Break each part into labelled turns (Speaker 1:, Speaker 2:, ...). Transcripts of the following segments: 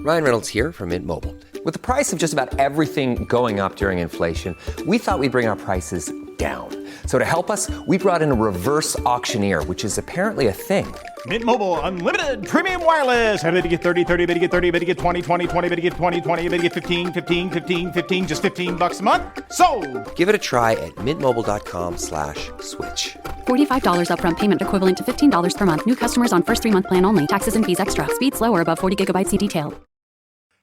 Speaker 1: Ryan Reynolds here from Mint Mobile. With the price of just about everything going up during inflation, we thought we'd bring our prices down. So to help us, we brought in a reverse auctioneer, which is apparently a thing.
Speaker 2: Mint Mobile Unlimited Premium Wireless. How to get 30, 30, bit to get 30, bit to get 20, 20, 20, bit to get 20, 20, bit to get 15, 15, 15, 15, just $15 a month? Sold!
Speaker 1: Give it a try at mintmobile.com/switch.
Speaker 3: $45 upfront payment equivalent to $15 per month. New customers on first 3-month plan only. Taxes and fees extra. Speed slower above 40 gigabytes. See detail.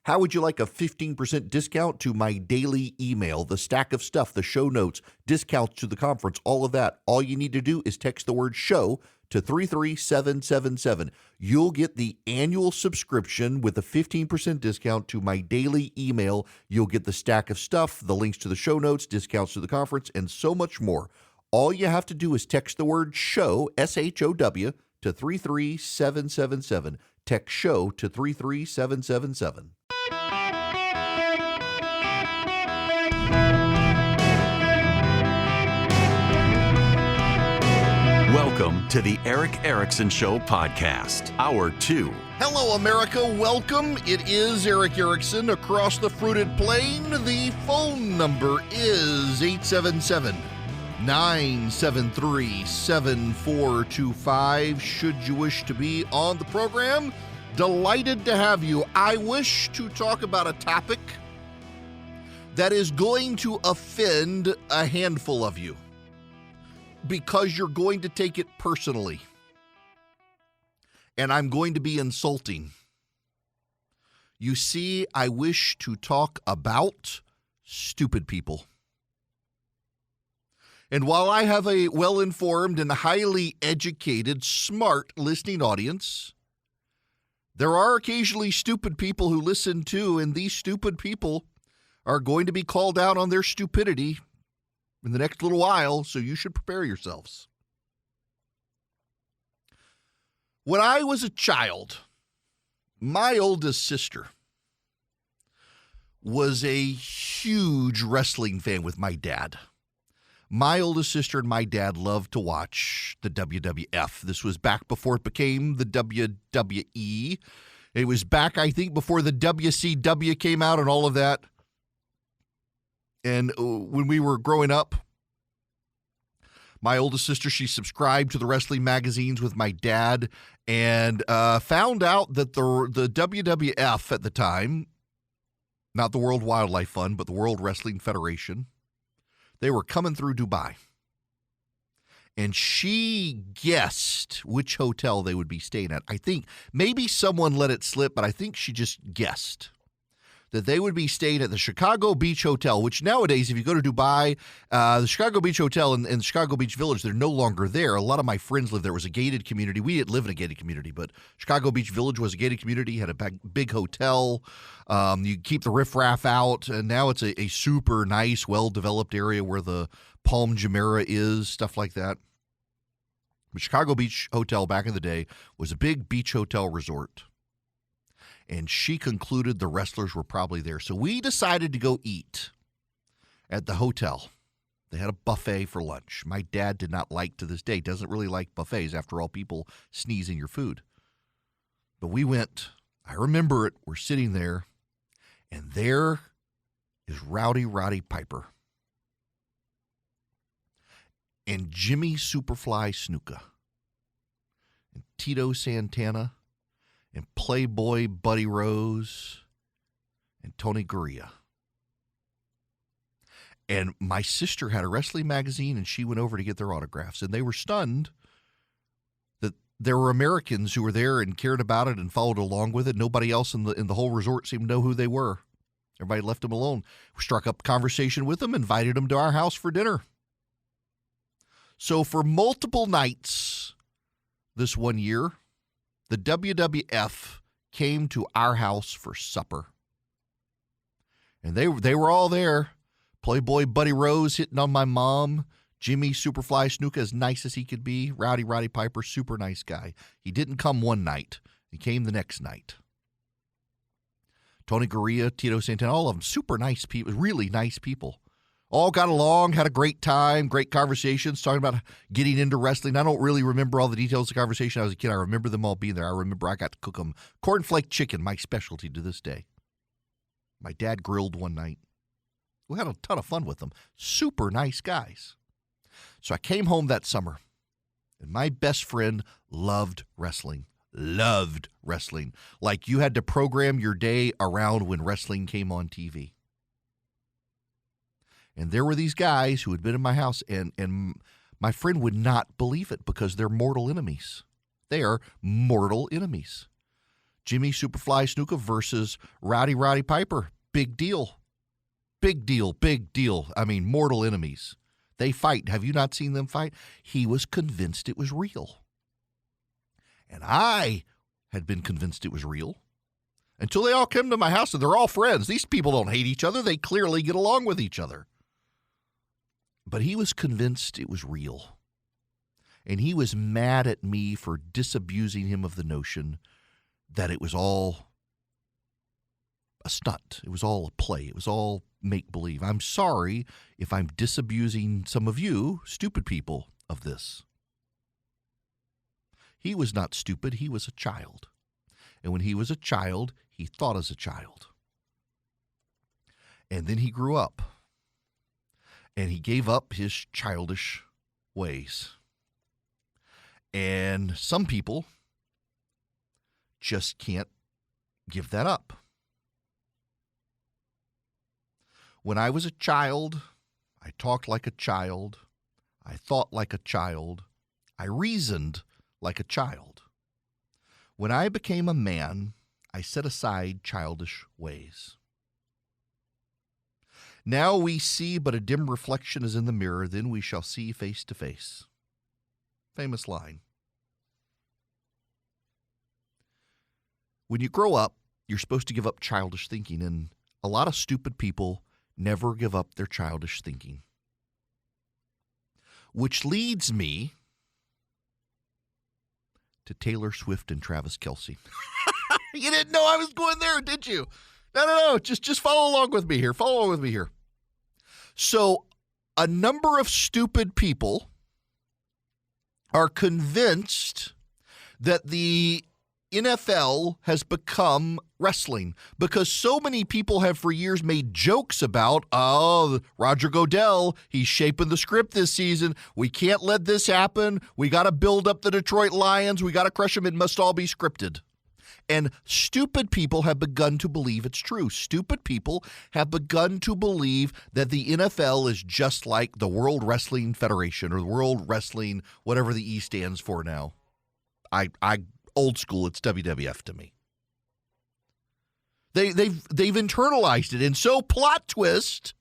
Speaker 4: How would you like a 15% discount to my daily email, the stack of stuff, the show notes, discounts to the conference, all of that? All you need to do is text the word show to 33777. You'll get the annual subscription with a 15% discount to my daily email. You'll get the stack of stuff, the links to the show notes, discounts to the conference, and so much more. All you have to do is text the word show, SHOW, to 33777. Text show to 33777.
Speaker 5: Welcome to the Eric Erickson Show podcast, Hour 2.
Speaker 4: Hello, America. Welcome. It is Eric Erickson across the fruited plain. The phone number is 877-973-7425. Should you wish to be on the program, delighted to have you. I wish to talk about a topic that is going to offend a handful of you, because you're going to take it personally. And I'm going to be insulting. You see, I wish to talk about stupid people. And while I have a well-informed and highly educated, smart listening audience, there are occasionally stupid people who listen too, and these stupid people are going to be called out on their stupidity in the next little while, so you should prepare yourselves. When I was a child, my oldest sister was a huge wrestling fan with my dad. My oldest sister and my dad loved to watch the WWF. This was back before it became the WWE. It was back, I think, before the WCW came out and all of that. And when we were growing up, my oldest sister, she subscribed to the wrestling magazines with my dad and found out that the WWF at the time, not the World Wildlife Fund, but the World Wrestling Federation, they were coming through Dubai. And she guessed which hotel they would be staying at. I think maybe someone let it slip, but I think she just guessed that they would be staying at the Chicago Beach Hotel, which nowadays, if you go to Dubai, the Chicago Beach Hotel and the Chicago Beach Village, they're no longer there. A lot of my friends live there. It was a gated community. We didn't live in a gated community, but Chicago Beach Village was a gated community, had a big hotel. You keep the riffraff out, and now it's a super nice, well-developed area where the Palm Jumeirah is, stuff like that. But Chicago Beach Hotel back in the day was a big beach hotel resort. And she concluded the wrestlers were probably there. So we decided to go eat at the hotel. They had a buffet for lunch. My dad did not like, to this day, doesn't really like buffets. After all, people sneeze in your food. But we went. I remember it. We're sitting there, and there is Rowdy Roddy Piper and Jimmy Superfly Snuka and Tito Santana and Playboy Buddy Rose and Tony Gurria. And my sister had a wrestling magazine, and she went over to get their autographs. And they were stunned that there were Americans who were there and cared about it and followed along with it. Nobody else in the whole resort seemed to know who they were. Everybody left them alone. We struck up conversation with them, invited them to our house for dinner. So for multiple nights this one year, the WWF came to our house for supper. And they were all there. Playboy Buddy Rose hitting on my mom. Jimmy Superfly Snuka, as nice as he could be. Rowdy Roddy Piper, super nice guy. He didn't come one night. He came the next night. Tony Gurria, Tito Santana, all of them super nice people, really nice people. All got along, had a great time, great conversations, talking about getting into wrestling. I don't really remember all the details of the conversation. I was a kid. I remember them all being there. I remember I got to cook them. Cornflake chicken, my specialty to this day. My dad grilled one night. We had a ton of fun with them. Super nice guys. So I came home that summer, and my best friend loved wrestling. Loved wrestling. Like you had to program your day around when wrestling came on TV. And there were these guys who had been in my house, and my friend would not believe it because they're mortal enemies. They are mortal enemies. Jimmy Superfly Snuka versus Roddy Piper. Big deal. Big deal, big deal. I mean, mortal enemies. They fight. Have you not seen them fight? He was convinced it was real. And I had been convinced it was real until they all came to my house, and they're all friends. These people don't hate each other. They clearly get along with each other. But he was convinced it was real. And he was mad at me for disabusing him of the notion that it was all a stunt. It was all a play. It was all make-believe. I'm sorry if I'm disabusing some of you, stupid people, of this. He was not stupid. He was a child. And when he was a child, he thought as a child. And then he grew up. And he gave up his childish ways. And some people just can't give that up. When I was a child, I talked like a child. I thought like a child. I reasoned like a child. When I became a man, I set aside childish ways. Now we see but a dim reflection is in the mirror, then we shall see face to face. Famous line. When you grow up, you're supposed to give up childish thinking, and a lot of stupid people never give up their childish thinking. Which leads me to Taylor Swift and Travis Kelce. You didn't know I was going there, did you? No. Just follow along with me here. Follow along with me here. So, a number of stupid people are convinced that the NFL has become wrestling because so many people have for years made jokes about, Roger Goodell, he's shaping the script this season. We can't let this happen. We got to build up the Detroit Lions. We got to crush them. It must all be scripted. And stupid people have begun to believe it's true. Stupid people have begun to believe that the NFL is just like the World Wrestling Federation or the World Wrestling, whatever the E stands for now. I old school, it's WWF to me. They've internalized it. And so plot twist,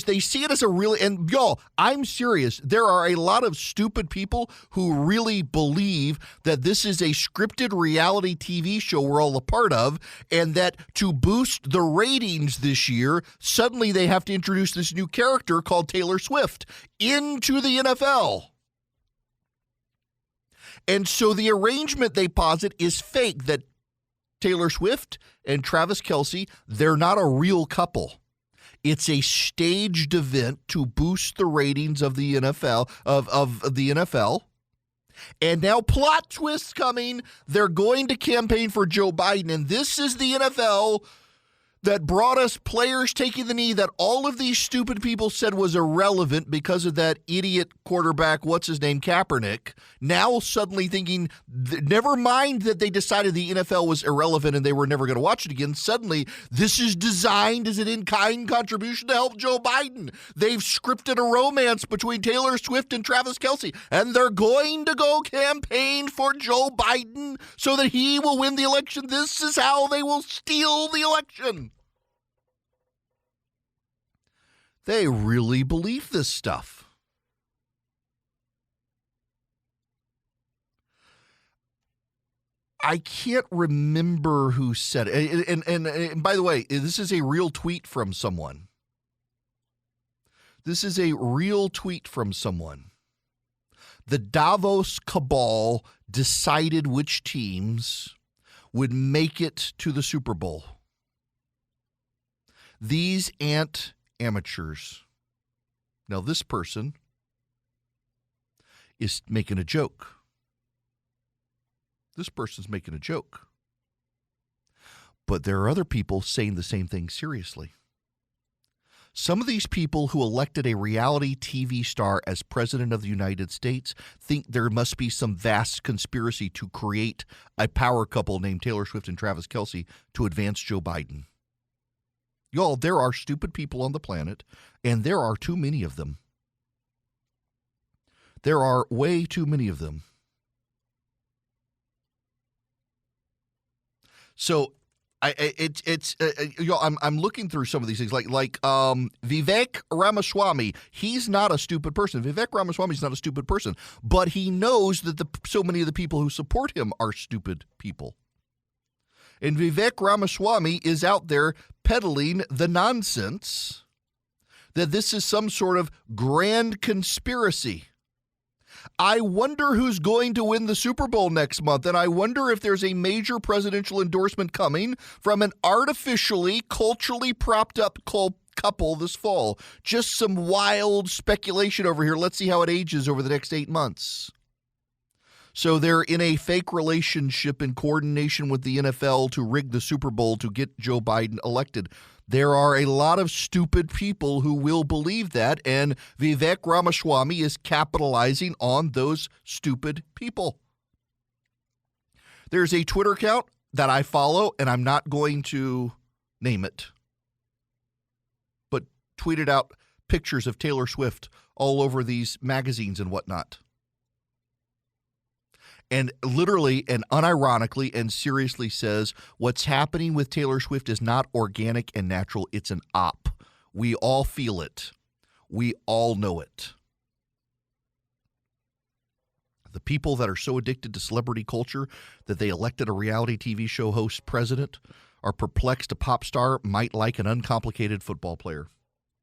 Speaker 4: they see it as a really, and y'all, I'm serious. There are a lot of stupid people who really believe that this is a scripted reality TV show we're all a part of, and that to boost the ratings this year, suddenly they have to introduce this new character called Taylor Swift into the NFL. And so the arrangement they posit is fake, that Taylor Swift and Travis Kelce, they're not a real couple. It's a staged event to boost the ratings of the NFL, of the NFL. And now plot twist coming. They're going to campaign for Joe Biden. And this is the NFL that brought us players taking the knee that all of these stupid people said was irrelevant because of that idiot quarterback, what's his name, Kaepernick, now suddenly thinking, never mind that they decided the NFL was irrelevant and they were never going to watch it again. Suddenly, this is designed as an in-kind contribution to help Joe Biden. They've scripted a romance between Taylor Swift and Travis Kelce, and they're going to go campaign for Joe Biden so that he will win the election. This is how they will steal the election. They really believe this stuff. I can't remember who said it. And by the way, this is a real tweet from someone. The Davos cabal decided which teams would make it to the Super Bowl. These amateurs. Now, this person is making a joke. This person's making a joke. But there are other people saying the same thing seriously. Some of these people who elected a reality TV star as president of the United States think there must be some vast conspiracy to create a power couple named Taylor Swift and Travis Kelce to advance Joe Biden. Y'all, there are stupid people on the planet, and there are too many of them. There are way too many of them. So I'm looking through some of these things like Vivek Ramaswamy. He's not a stupid person. Vivek Ramaswamy is not a stupid person, but he knows that so many of the people who support him are stupid people. And Vivek Ramaswamy is out there peddling the nonsense that this is some sort of grand conspiracy. I wonder who's going to win the Super Bowl next month, and I wonder if there's a major presidential endorsement coming from an artificially, culturally propped up couple this fall. Just some wild speculation over here. Let's see how it ages over the next 8 months. So they're in a fake relationship in coordination with the NFL to rig the Super Bowl to get Joe Biden elected. There are a lot of stupid people who will believe that, and Vivek Ramaswamy is capitalizing on those stupid people. There's a Twitter account that I follow, and I'm not going to name it, but tweeted out pictures of Taylor Swift all over these magazines and whatnot. And literally and unironically and seriously says what's happening with Taylor Swift is not organic and natural. It's an op. We all feel it. We all know it. The people that are so addicted to celebrity culture that they elected a reality TV show host president are perplexed a pop star might like an uncomplicated football player.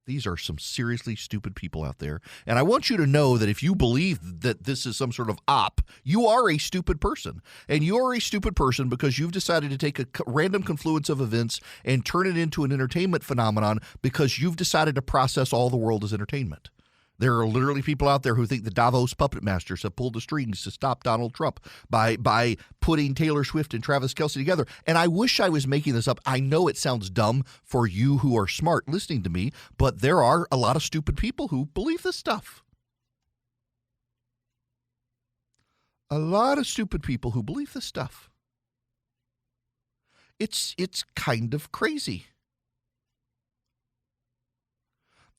Speaker 4: These are some seriously stupid people out there. And I want you to know that if you believe that this is some sort of op, you are a stupid person. And you are a stupid person because you've decided to take a random confluence of events and turn it into an entertainment phenomenon because you've decided to process all the world as entertainment. There are literally people out there who think the Davos puppet masters have pulled the strings to stop Donald Trump by putting Taylor Swift and Travis Kelce together. And I wish I was making this up. I know it sounds dumb for you who are smart listening to me, but there are a lot of stupid people who believe this stuff. A lot of stupid people who believe this stuff. It's kind of crazy.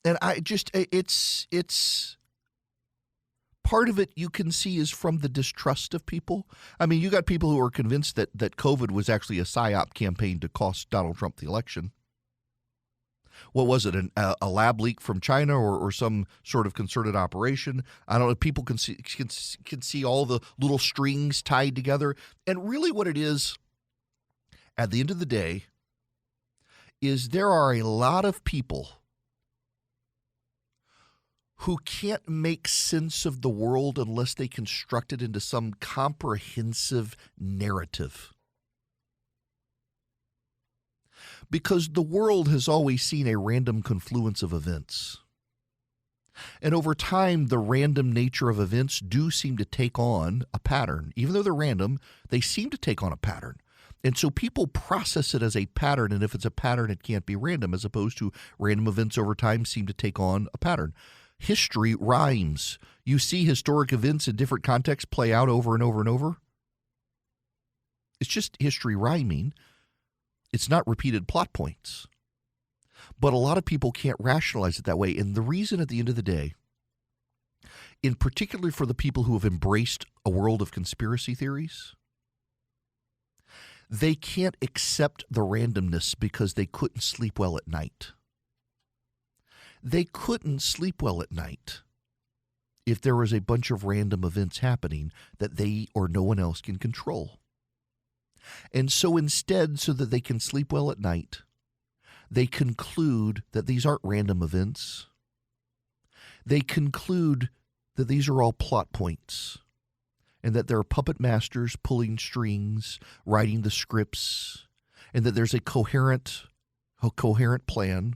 Speaker 4: And it's part of it you can see is from the distrust of people. I mean, you got people who are convinced that COVID was actually a PSYOP campaign to cost Donald Trump the election. What was it, a lab leak from China or some sort of concerted operation? I don't know. People can see all the little strings tied together. And really what it is, at the end of the day, is there are a lot of people who can't make sense of the world unless they construct it into some comprehensive narrative. Because the world has always seen a random confluence of events. And over time, the random nature of events do seem to take on a pattern. Even though they're random, they seem to take on a pattern. And so people process it as a pattern, and if it's a pattern, it can't be random, as opposed to random events over time seem to take on a pattern. History rhymes. You see historic events in different contexts play out over and over and over. It's just history rhyming. It's not repeated plot points. But a lot of people can't rationalize it that way. And the reason at the end of the day, in particular for the people who have embraced a world of conspiracy theories, they can't accept the randomness because they couldn't sleep well at night. They couldn't sleep well at night if there was a bunch of random events happening that they or no one else can control. And so instead, so that they can sleep well at night, they conclude that these aren't random events. They conclude that these are all plot points and that there are puppet masters pulling strings, writing the scripts, and that there's a coherent plan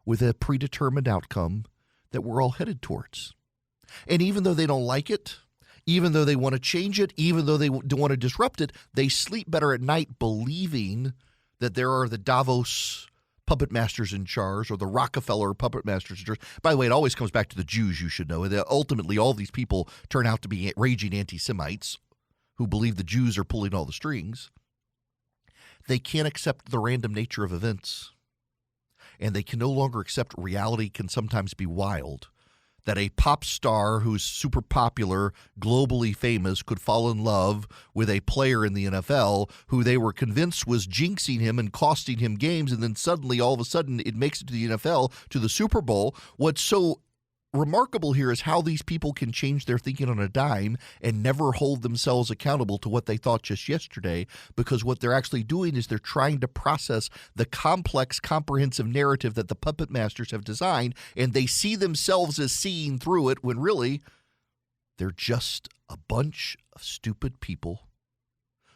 Speaker 4: with a predetermined outcome that we're all headed towards. And even though they don't like it, even though they want to change it, even though they don't want to disrupt it, they sleep better at night believing that there are the Davos puppet masters in charge or the Rockefeller puppet masters in charge. By the way, it always comes back to the Jews, you should know. Ultimately, all these people turn out to be raging anti-Semites who believe the Jews are pulling all the strings. They can't accept the random nature of events. And they can no longer accept reality can sometimes be wild. That a pop star who's super popular, globally famous, could fall in love with a player in the NFL who they were convinced was jinxing him and costing him games, and then suddenly, all of a sudden, it makes it to the NFL, to the Super Bowl. What's so remarkable here is how these people can change their thinking on a dime and never hold themselves accountable to what they thought just yesterday, because what they're actually doing is they're trying to process the complex, comprehensive narrative that the puppet masters have designed, and they see themselves as seeing through it when really they're just a bunch of stupid people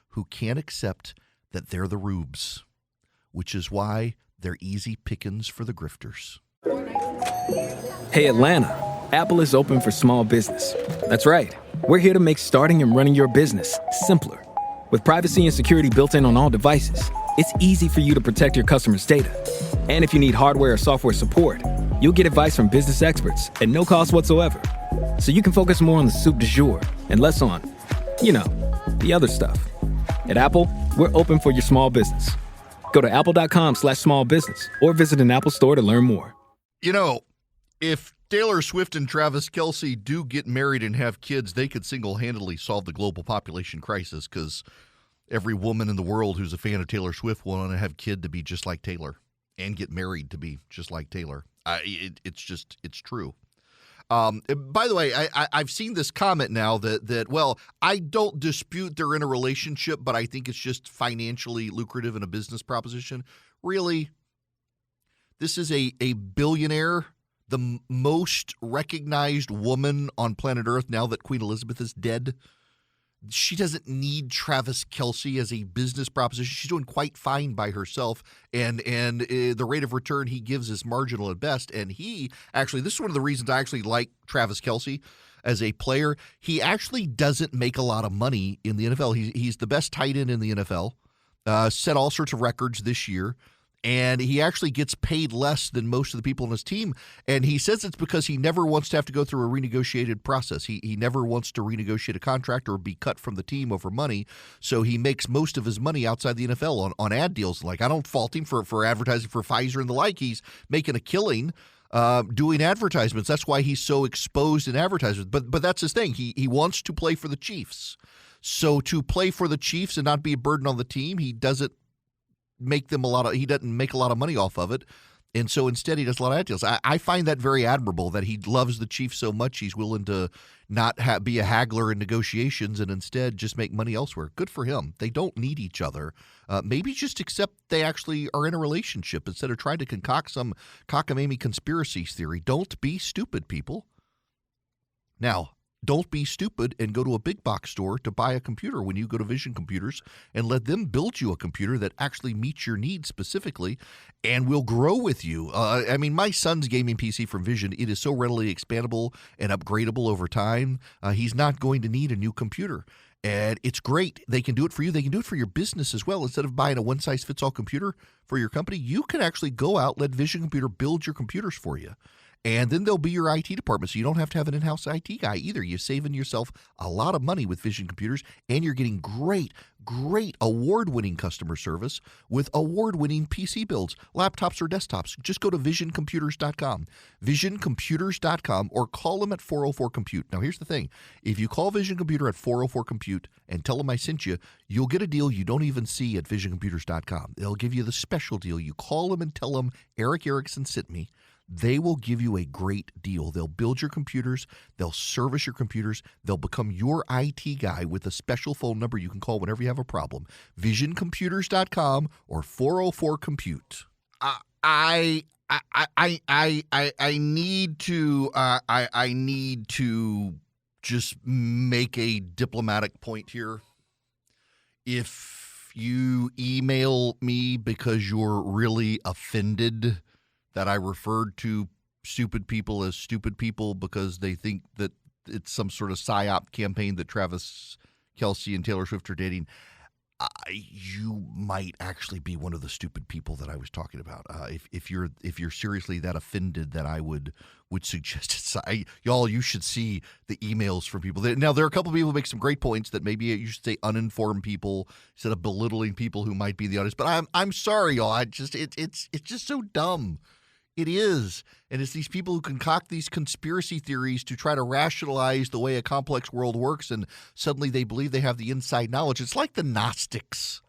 Speaker 4: who can't accept that they're the rubes, which is why they're easy pickings for the grifters.
Speaker 6: Hey Atlanta, Apple is open for small business. That's right. We're here to make starting and running your business simpler. With privacy and security built in on all devices, it's easy for you to protect your customers' data. And if you need hardware or software support, you'll get advice from business experts at no cost whatsoever. So you can focus more on the soup du jour and less on, the other stuff. At Apple, we're open for your small business. Go to apple.com/small business or visit an Apple store to learn more.
Speaker 4: If Taylor Swift and Travis Kelce do get married and have kids, they could single-handedly solve the global population crisis, because every woman in the world who's a fan of Taylor Swift will want to have a kid to be just like Taylor and get married to be just like Taylor. It's true. By the way, I've seen this comment now that I don't dispute they're in a relationship, but I think it's just financially lucrative in a business proposition. Really? This is a billionaire, the most recognized woman on planet Earth now that Queen Elizabeth is dead. She doesn't need Travis Kelce as a business proposition. She's doing quite fine by herself, and the rate of return he gives is marginal at best. And this is one of the reasons I actually like Travis Kelce as a player. He actually doesn't make a lot of money in the NFL. He's the best tight end in the NFL, set all sorts of records this year. And he actually gets paid less than most of the people on his team. And he says it's because he never wants to have to go through a renegotiated process. He never wants to renegotiate a contract or be cut from the team over money. So he makes most of his money outside the NFL on ad deals. Like, I don't fault him for advertising for Pfizer and the like. He's making a killing doing advertisements. That's why he's so exposed in advertisements. But that's his thing. He wants to play for the Chiefs. So to play for the Chiefs and not be a burden on the team, he doesn't make them he doesn't make a lot of money off of it. And so instead he does a lot of ad deals. I find that very admirable, that he loves the Chiefs so much he's willing to not be a haggler in negotiations and instead just make money elsewhere. Good for him. They don't need each other. Maybe just accept they actually are in a relationship instead of trying to concoct some cockamamie conspiracy theory. Don't be stupid, people. Now, don't be stupid and go to a big box store to buy a computer when you go to Vision Computers, and let them build you a computer that actually meets your needs specifically and will grow with you. My son's gaming PC from Vision, it is so readily expandable and upgradable over time. He's not going to need a new computer. And it's great. They can do it for you. They can do it for your business as well. Instead of buying a one-size-fits-all computer for your company, you can actually go out, let Vision Computer build your computers for you. And then they'll be your IT department, so you don't have to have an in-house IT guy either. You're saving yourself a lot of money with Vision Computers, and you're getting great award-winning customer service with award-winning PC builds, laptops or desktops. Just go to visioncomputers.com, visioncomputers.com, or call them at 404-COMPUTE. Now, here's the thing. If you call Vision Computer at 404-COMPUTE and tell them I sent you, you'll get a deal you don't even see at visioncomputers.com. They'll give you the special deal. You call them and tell them Eric Erickson sent me. They will give you a great deal. They'll build your computers. They'll service your computers. They'll become your IT guy with a special phone number you can call whenever you have a problem. VisionComputers.com or 404-COMPUTE. I need to just make a diplomatic point here. If you email me because you're really offended that I referred to stupid people as stupid people because they think that it's some sort of psyop campaign that Travis Kelce and Taylor Swift are dating, you might actually be one of the stupid people that I was talking about. If you're seriously that offended, that I would suggest it. Y'all, you should see the emails from people. Now, there are a couple of people who make some great points that maybe you should say uninformed people instead of belittling people who might be the audience. But I'm sorry, y'all. It's just so dumb. It is. And it's these people who concoct these conspiracy theories to try to rationalize the way a complex world works, and suddenly they believe they have the inside knowledge. It's like the Gnostics.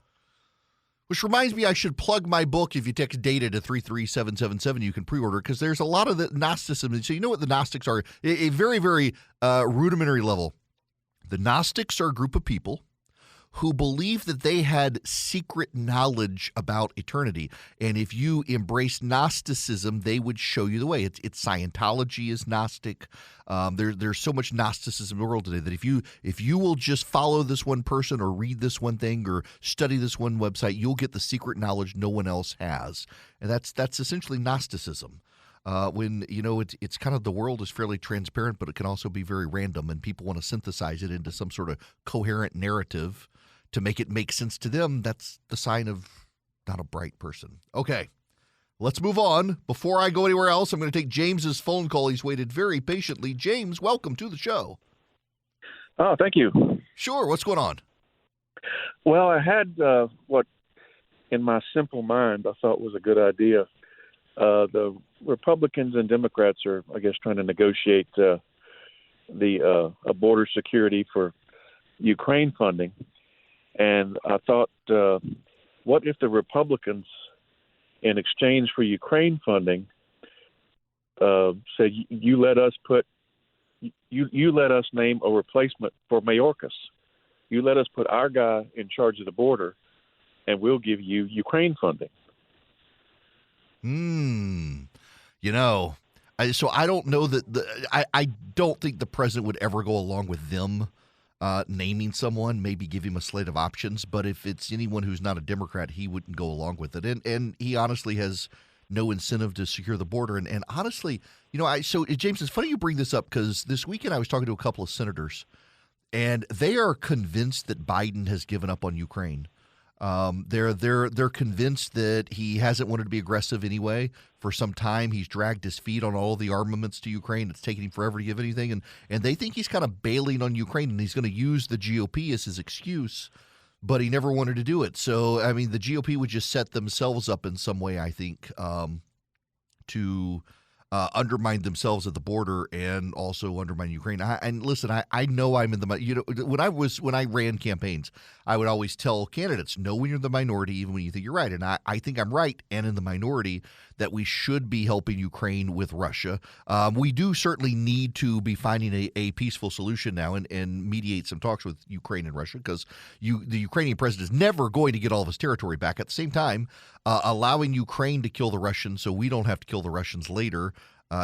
Speaker 4: Which reminds me, I should plug my book. If you text data to 33777, you can pre-order, because there's a lot of the Gnosticism. So you know what the Gnostics are? A very, very rudimentary level. The Gnostics are a group of people who believe that they had secret knowledge about eternity. And if you embrace Gnosticism, they would show you the way. It's Scientology is Gnostic. There's so much Gnosticism in the world today that if you will just follow this one person or read this one thing or study this one website, you'll get the secret knowledge no one else has. And that's essentially Gnosticism. When, it's kind of, the world is fairly transparent, but it can also be very random, and people want to synthesize it into some sort of coherent narrative to make it make sense to them. That's the sign of not a bright person. Okay, let's move on. Before I go anywhere else, I'm going to take James's phone call. He's waited very patiently. James, welcome to the show.
Speaker 7: Oh, thank you.
Speaker 4: Sure. What's going on?
Speaker 7: Well, I had what, in my simple mind, I thought was a good idea. The Republicans and Democrats are, I guess, trying to negotiate a border security for Ukraine funding. And I thought, what if the Republicans, in exchange for Ukraine funding, said you let us name a replacement for Mayorkas. You let us put our guy in charge of the border, and we'll give you Ukraine funding.
Speaker 4: So I don't know that I don't think the president would ever go along with them naming someone, maybe give him a slate of options. But if it's anyone who's not a Democrat, he wouldn't go along with it. And he honestly has no incentive to secure the border. And honestly, so James, it's funny you bring this up, because this weekend I was talking to a couple of senators, and they are convinced that Biden has given up on Ukraine. They're convinced that he hasn't wanted to be aggressive anyway. For some time, he's dragged his feet on all the armaments to Ukraine. It's taking him forever to give anything, and they think he's kind of bailing on Ukraine, and he's going to use the GOP as his excuse, but he never wanted to do it. So, I mean, the GOP would just set themselves up in some way, I think, to undermine themselves at the border and also undermine Ukraine. And listen, I know I'm in the when I ran campaigns, I would always tell candidates, know when you're in the minority, even when you think you're right. And I think I'm right and in the minority that we should be helping Ukraine with Russia. We do certainly need to be finding a peaceful solution now and mediate some talks with Ukraine and Russia, because the Ukrainian president is never going to get all of his territory back. At the same time, allowing Ukraine to kill the Russians so we don't have to kill the Russians later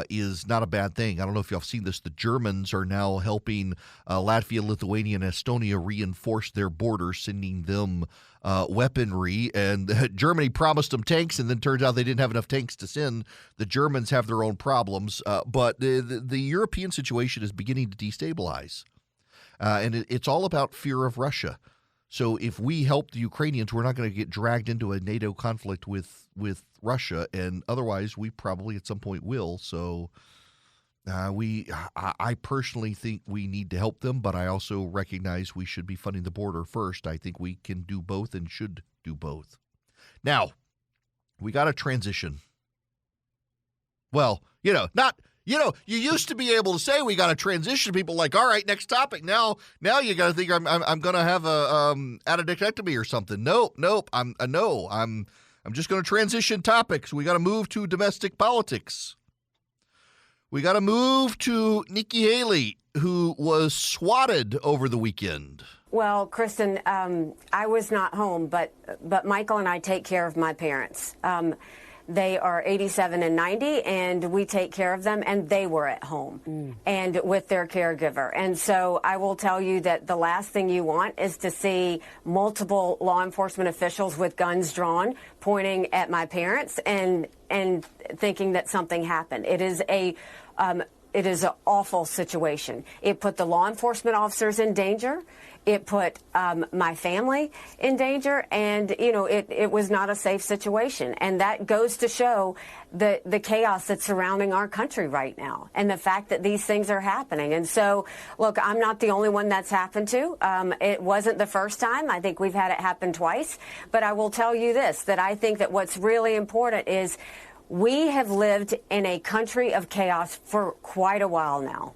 Speaker 4: is not a bad thing. I don't know if y'all have seen this. The Germans are now helping Latvia, Lithuania, and Estonia reinforce their borders, sending them weaponry. And Germany promised them tanks, and then turns out they didn't have enough tanks to send. The Germans have their own problems. But the European situation is beginning to destabilize. And it's all about fear of Russia. So if we help the Ukrainians, we're not going to get dragged into a NATO conflict with Russia, and otherwise we probably at some point will. So I personally think we need to help them, but I also recognize we should be funding the border first. I think we can do both and should do both. Now, we got to transition. Well, you used to be able to say we got to transition. People like, all right, next topic. Now you got to think I'm going to have a appendectomy or something. Nope. I'm just going to transition topics. We got to move to domestic politics. We got to move to Nikki Haley, who was swatted over the weekend.
Speaker 8: Well, Kristen, I was not home, but Michael and I take care of my parents. They are 87 and 90, and we take care of them, and they were at home and with their caregiver. And so I will tell you that the last thing you want is to see multiple law enforcement officials with guns drawn pointing at my parents and thinking that something happened. It is an awful situation. It put the law enforcement officers in danger. It put my family in danger, and it was not a safe situation. And that goes to show the chaos that's surrounding our country right now, and the fact that these things are happening. And so, look, I'm not the only one that's happened to. It wasn't the first time. I think we've had it happen twice. But I will tell you this, that I think that what's really important is we have lived in a country of chaos for quite a while now.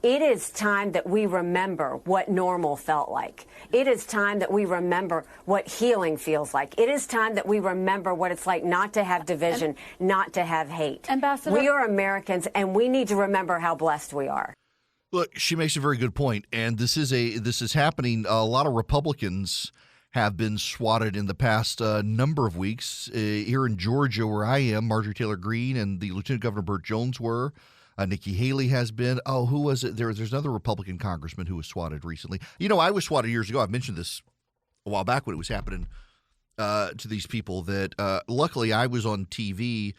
Speaker 8: It is time that we remember what normal felt like. It is time that we remember what healing feels like. It is time that we remember what it's like not to have division, not to have hate.
Speaker 9: Ambassador,
Speaker 8: we are Americans, and we need to remember how blessed we are.
Speaker 4: Look, she makes a very good point, and this is happening. A lot of Republicans have been swatted in the past number of weeks. Here in Georgia, where I am, Marjorie Taylor Greene and the Lieutenant Governor Burt Jones were. Nikki Haley has been. Oh, who was it? There's another Republican congressman who was swatted recently. I was swatted years ago. I've mentioned this a while back when it was happening to these people. That luckily I was on TV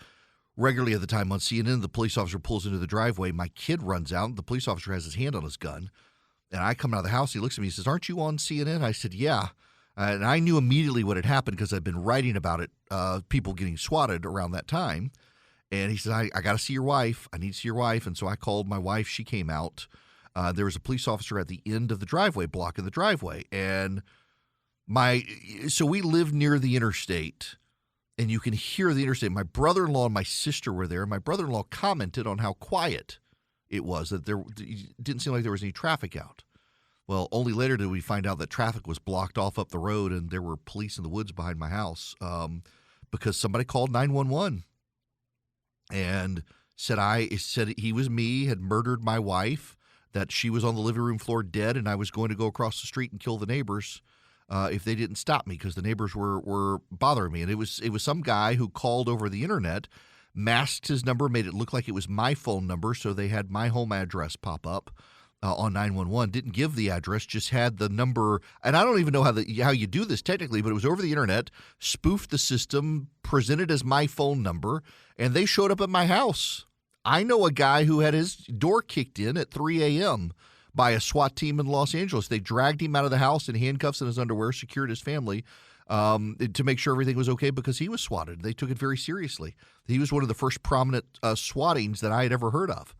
Speaker 4: regularly at the time on CNN. The police officer pulls into the driveway. My kid runs out. The police officer has his hand on his gun. And I come out of the house. He looks at me. He says, "Aren't you on CNN?" I said, "Yeah." And I knew immediately what had happened because I'd been writing about it, people getting swatted around that time. And he said, I got to see your wife. I need to see your wife. And so I called my wife. She came out. There was a police officer at the end of the driveway, blocking the driveway. And so we live near the interstate, and you can hear the interstate. My brother-in-law and my sister were there. My brother-in-law commented on how quiet it was, that it didn't seem like there was any traffic out. Well, only later did we find out that traffic was blocked off up the road, and there were police in the woods behind my house because somebody called 911. And said he was me, had murdered my wife, that she was on the living room floor dead, and I was going to go across the street and kill the neighbors if they didn't stop me, because the neighbors were bothering me. And it was some guy who called over the internet, masked his number, made it look like it was my phone number, so they had my home address pop up on 911. Didn't give the address, just had the number. And I don't even know how you do this technically, but it was over the internet, spoofed the system, presented as my phone number, and they showed up at my house. I know a guy who had his door kicked in at 3 a.m. by a SWAT team in Los Angeles. They dragged him out of the house in handcuffs and his underwear, secured his family to make sure everything was okay because he was swatted. They took it very seriously. He was one of the first prominent swattings that I had ever heard of.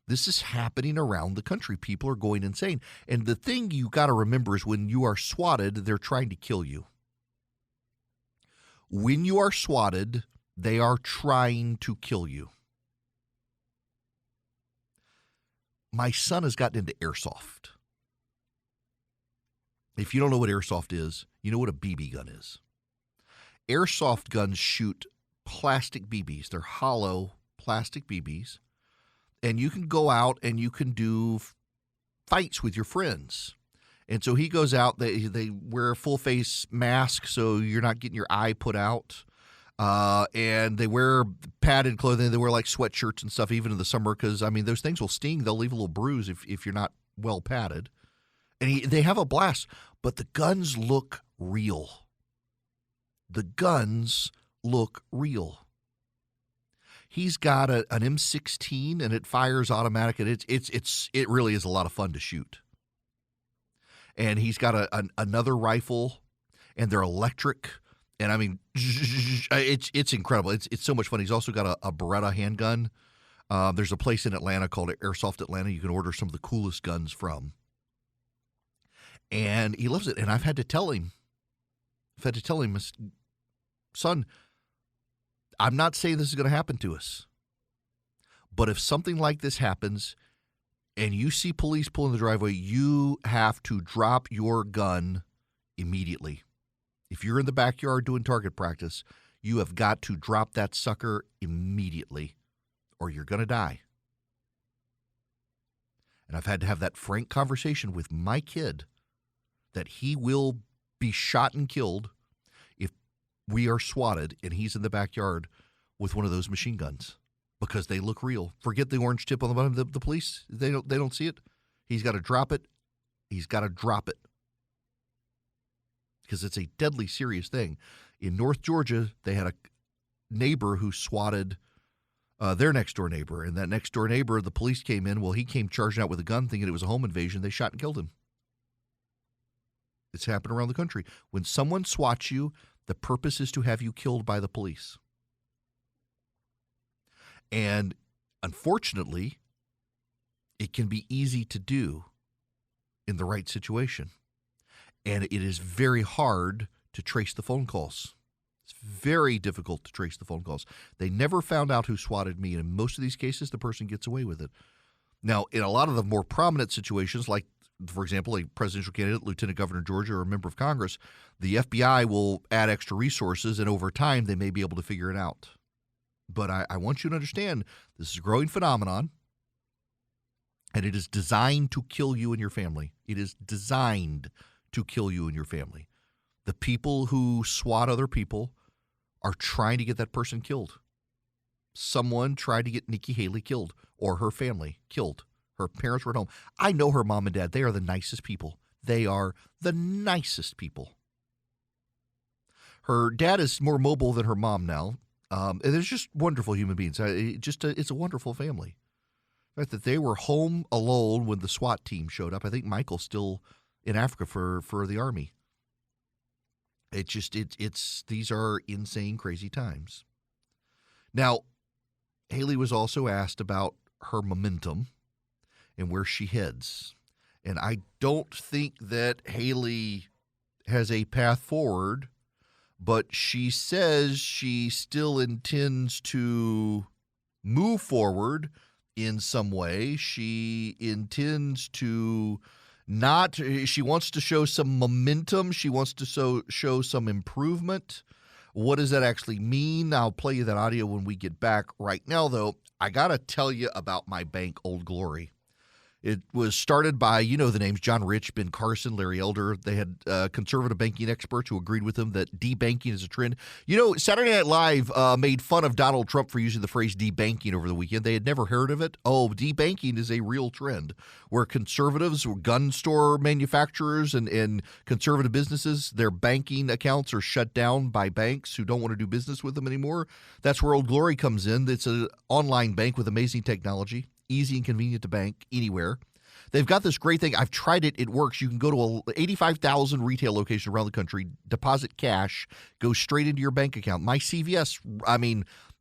Speaker 4: This is happening around the country. People are going insane. And the thing you got to remember is when you are swatted, they're trying to kill you. When you are swatted, they are trying to kill you. My son has gotten into airsoft. If you don't know what airsoft is, you know what a BB gun is. Airsoft guns shoot plastic BBs. They're hollow plastic BBs. And you can go out and you can do fights with your friends. And so he goes out, they wear a full face mask so you're not getting your eye put out. And they wear padded clothing. They wear like sweatshirts and stuff even in the summer because, I mean, those things will sting. They'll leave a little bruise if you're not well padded. And they have a blast. But the guns look real. The guns look real. He's got an M16 and it fires automatic, and it really is a lot of fun to shoot. And he's got another rifle, and they're electric, and I mean it's incredible. It's so much fun. He's also got a Beretta handgun. There's a place in Atlanta called Airsoft Atlanta. You can order some of the coolest guns from, and he loves it. And I've had to tell him, son, I'm not saying this is going to happen to us, but if something like this happens and you see police pull in the driveway, you have to drop your gun immediately. If you're in the backyard doing target practice, you have got to drop that sucker immediately or you're going to die. And I've had to have that frank conversation with my kid that he will be shot and killed if we are swatted and he's in the backyard with one of those machine guns because they look real. Forget the orange tip on the bottom. The police, they don't see it. He's got to drop it. He's got to drop it because it's a deadly serious thing. In North Georgia, they had a neighbor who swatted their next-door neighbor, and that next-door neighbor, the police came in. Well, he came charging out with a gun thinking it was a home invasion. They shot and killed him. It's happened around the country. When someone swats you, the purpose is to have you killed by the police. And unfortunately, it can be easy to do in the right situation. And it is very hard to trace the phone calls. It's very difficult to trace the phone calls. They never found out who swatted me. And in most of these cases, the person gets away with it. Now, in a lot of the more prominent situations, like, for example, a presidential candidate, lieutenant governor of Georgia, or a member of Congress, the FBI will add extra resources, and over time, they may be able to figure it out. But I want you to understand this is a growing phenomenon, and it is designed to kill you and your family. It is designed to kill you and your family. The people who swat other people are trying to get that person killed. Someone tried to get Nikki Haley killed or her family killed. Her parents were at home. I know her mom and dad. They are the nicest people. They are the nicest people. Her dad is more mobile than her mom now. And they're just wonderful human beings. It's a wonderful family. The fact that they were home alone when the SWAT team showed up. I think Michael's still in Africa for the Army. These are insane, crazy times. Now, Haley was also asked about her momentum and where she heads. And I don't think that Haley has a path forward, but she says she still intends to move forward in some way. She intends to she wants to show some momentum. She wants to show some improvement. What does that actually mean? I'll play you that audio when we get back. Right now, though, I got to tell you about my bank, Old Glory. It was started by, you know the names, John Rich, Ben Carson, Larry Elder. They had conservative banking experts who agreed with them that debanking is a trend. You know, Saturday Night Live made fun of Donald Trump for using the phrase debanking over the weekend. They had never heard of it. Oh, debanking is a real trend where conservatives, gun store manufacturers, and conservative businesses, their banking accounts are shut down by banks who don't want to do business with them anymore. That's where Old Glory comes in. It's an online bank with amazing technology. Easy and convenient to bank anywhere. They've got this great thing. I've tried it. It works. You can go to 85,000 retail locations around the country, deposit cash, go straight into your bank account. My CVS,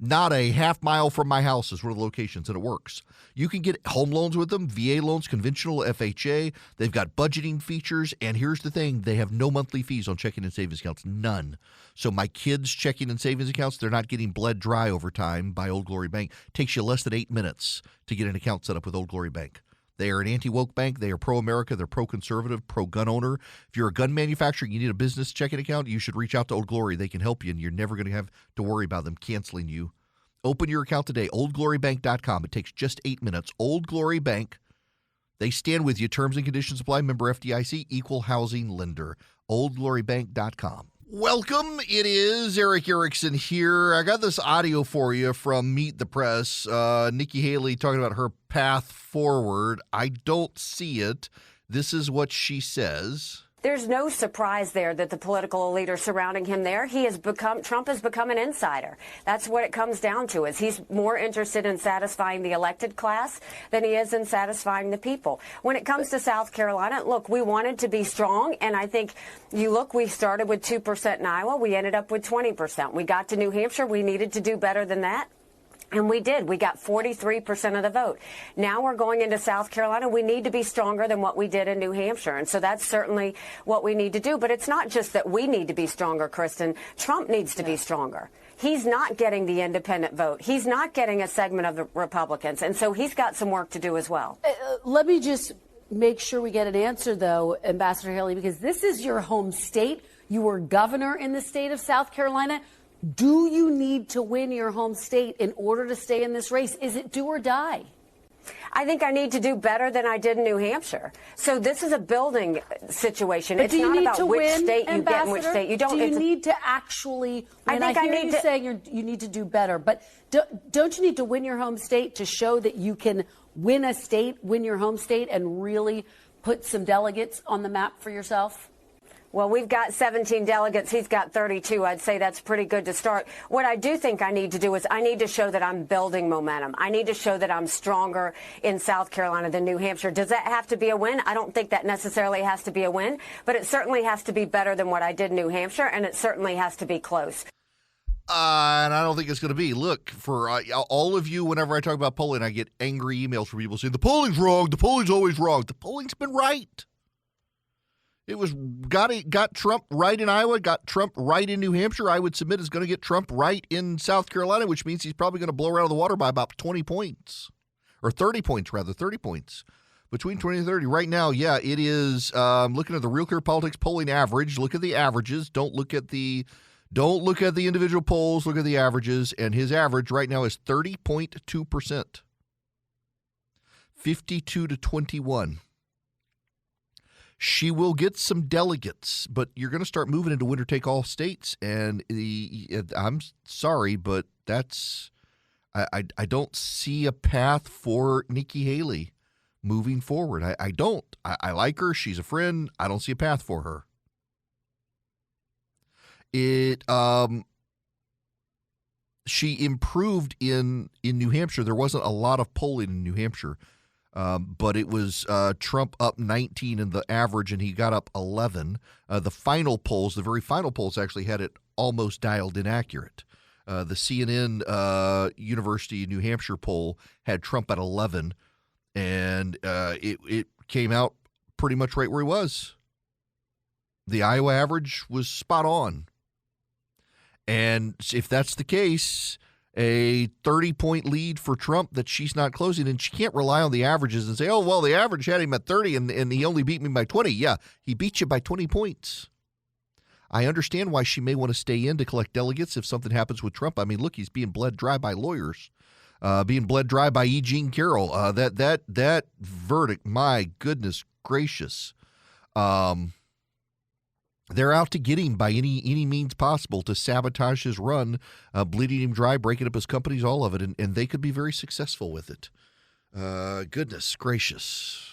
Speaker 4: not a half mile from my house is one of the locations, and it works. You can get home loans with them, VA loans, conventional, FHA. They've got budgeting features, and here's the thing. They have no monthly fees on checking and savings accounts, none. So my kids' checking and savings accounts, they're not getting bled dry over time by Old Glory Bank. It takes you less than 8 minutes to get an account set up with Old Glory Bank. They are an anti-woke bank. They are pro-America. They're pro-conservative, pro-gun owner. If you're a gun manufacturer, you need a business checking account, you should reach out to Old Glory. They can help you, and you're never going to have to worry about them canceling you. Open your account today, oldglorybank.com. It takes just 8 minutes. Old Glory Bank. They stand with you. Terms and conditions apply. Member FDIC, equal housing lender. oldglorybank.com. Welcome. It is Eric Erickson here. I got this audio for you from Meet the Press. Nikki Haley talking about her path forward. I don't see it. This is what she says.
Speaker 8: There's no surprise there that the political elite are surrounding him there. Trump has become an insider. That's what it comes down to, is he's more interested in satisfying the elected class than he is in satisfying the people. When it comes to South Carolina, look, we wanted to be strong, and I think we started with 2% in Iowa. We ended up with 20%. We got to New Hampshire. We needed to do better than that. And we did. We got 43% of the vote. Now we're going into South Carolina. We need to be stronger than what we did in New Hampshire. And so that's certainly what we need to do. But it's not just that we need to be stronger, Kristen. Trump needs to be stronger. He's not getting the independent vote. He's not getting a segment of the Republicans. And so he's got some work to do as well.
Speaker 9: Let me just make sure we get an answer, though, Ambassador Haley, because this is your home state. You were governor in the state of South Carolina. Do you need to win your home state in order to stay in this race? Is it do or die?
Speaker 8: I think I need to do better than I did in New Hampshire. So this is a building situation.
Speaker 9: But
Speaker 8: it's
Speaker 9: do you
Speaker 8: not
Speaker 9: need
Speaker 8: about
Speaker 9: to
Speaker 8: which
Speaker 9: win,
Speaker 8: state you get and which
Speaker 9: Ambassador?
Speaker 8: state you don't.
Speaker 9: Do you need to actually win?
Speaker 8: I
Speaker 9: hear
Speaker 8: need
Speaker 9: you
Speaker 8: to
Speaker 9: saying you need to do better, but don't you need to win your home state to show that you can win a state, win your home state, and really put some delegates on the map for yourself?
Speaker 8: Well, we've got 17 delegates. He's got 32. I'd say that's pretty good to start. What I do think I need to do is I need to show that I'm building momentum. I need to show that I'm stronger in South Carolina than New Hampshire. Does that have to be a win? I don't think that necessarily has to be a win, but it certainly has to be better than what I did in New Hampshire, and it certainly has to be close.
Speaker 4: And I don't think it's going to be. Look, for all of you, whenever I talk about polling, I get angry emails from people saying, the polling's wrong. The polling's always wrong. The polling's been right. It was got Trump right in Iowa, got Trump right in New Hampshire. I would submit is going to get Trump right in South Carolina, which means he's probably going to blow her out of the water by about 20 points. Or 30 points, rather, 30 points. Between 20 and 30. Right now, yeah, it is looking at the Real Clear Politics polling average. Look at the averages. Don't look at the individual polls. Look at the averages. And his average right now is 30.2%. 52 to 21. She will get some delegates, but you're going to start moving into winner-take-all states. And I'm sorry, but I don't see a path for Nikki Haley moving forward. I don't. I like her. She's a friend. I don't see a path for her. She improved in New Hampshire. There wasn't a lot of polling in New Hampshire. But it was Trump up 19 in the average, and he got up 11. The very final polls actually had it almost dialed in accurate. The CNN University of New Hampshire poll had Trump at 11, and it came out pretty much right where he was. The Iowa average was spot on. And if that's the case, a 30-point lead for Trump that she's not closing, and she can't rely on the averages and say, oh, well, the average had him at 30 and he only beat me by 20. Yeah, he beat you by 20 points. I understand why she may want to stay in to collect delegates if something happens with Trump. I mean, look, he's being bled dry by lawyers, being bled dry by E. Jean Carroll. That verdict, my goodness gracious. They're out to get him by any means possible to sabotage his run, bleeding him dry, breaking up his companies, all of it, and they could be very successful with it. Goodness gracious.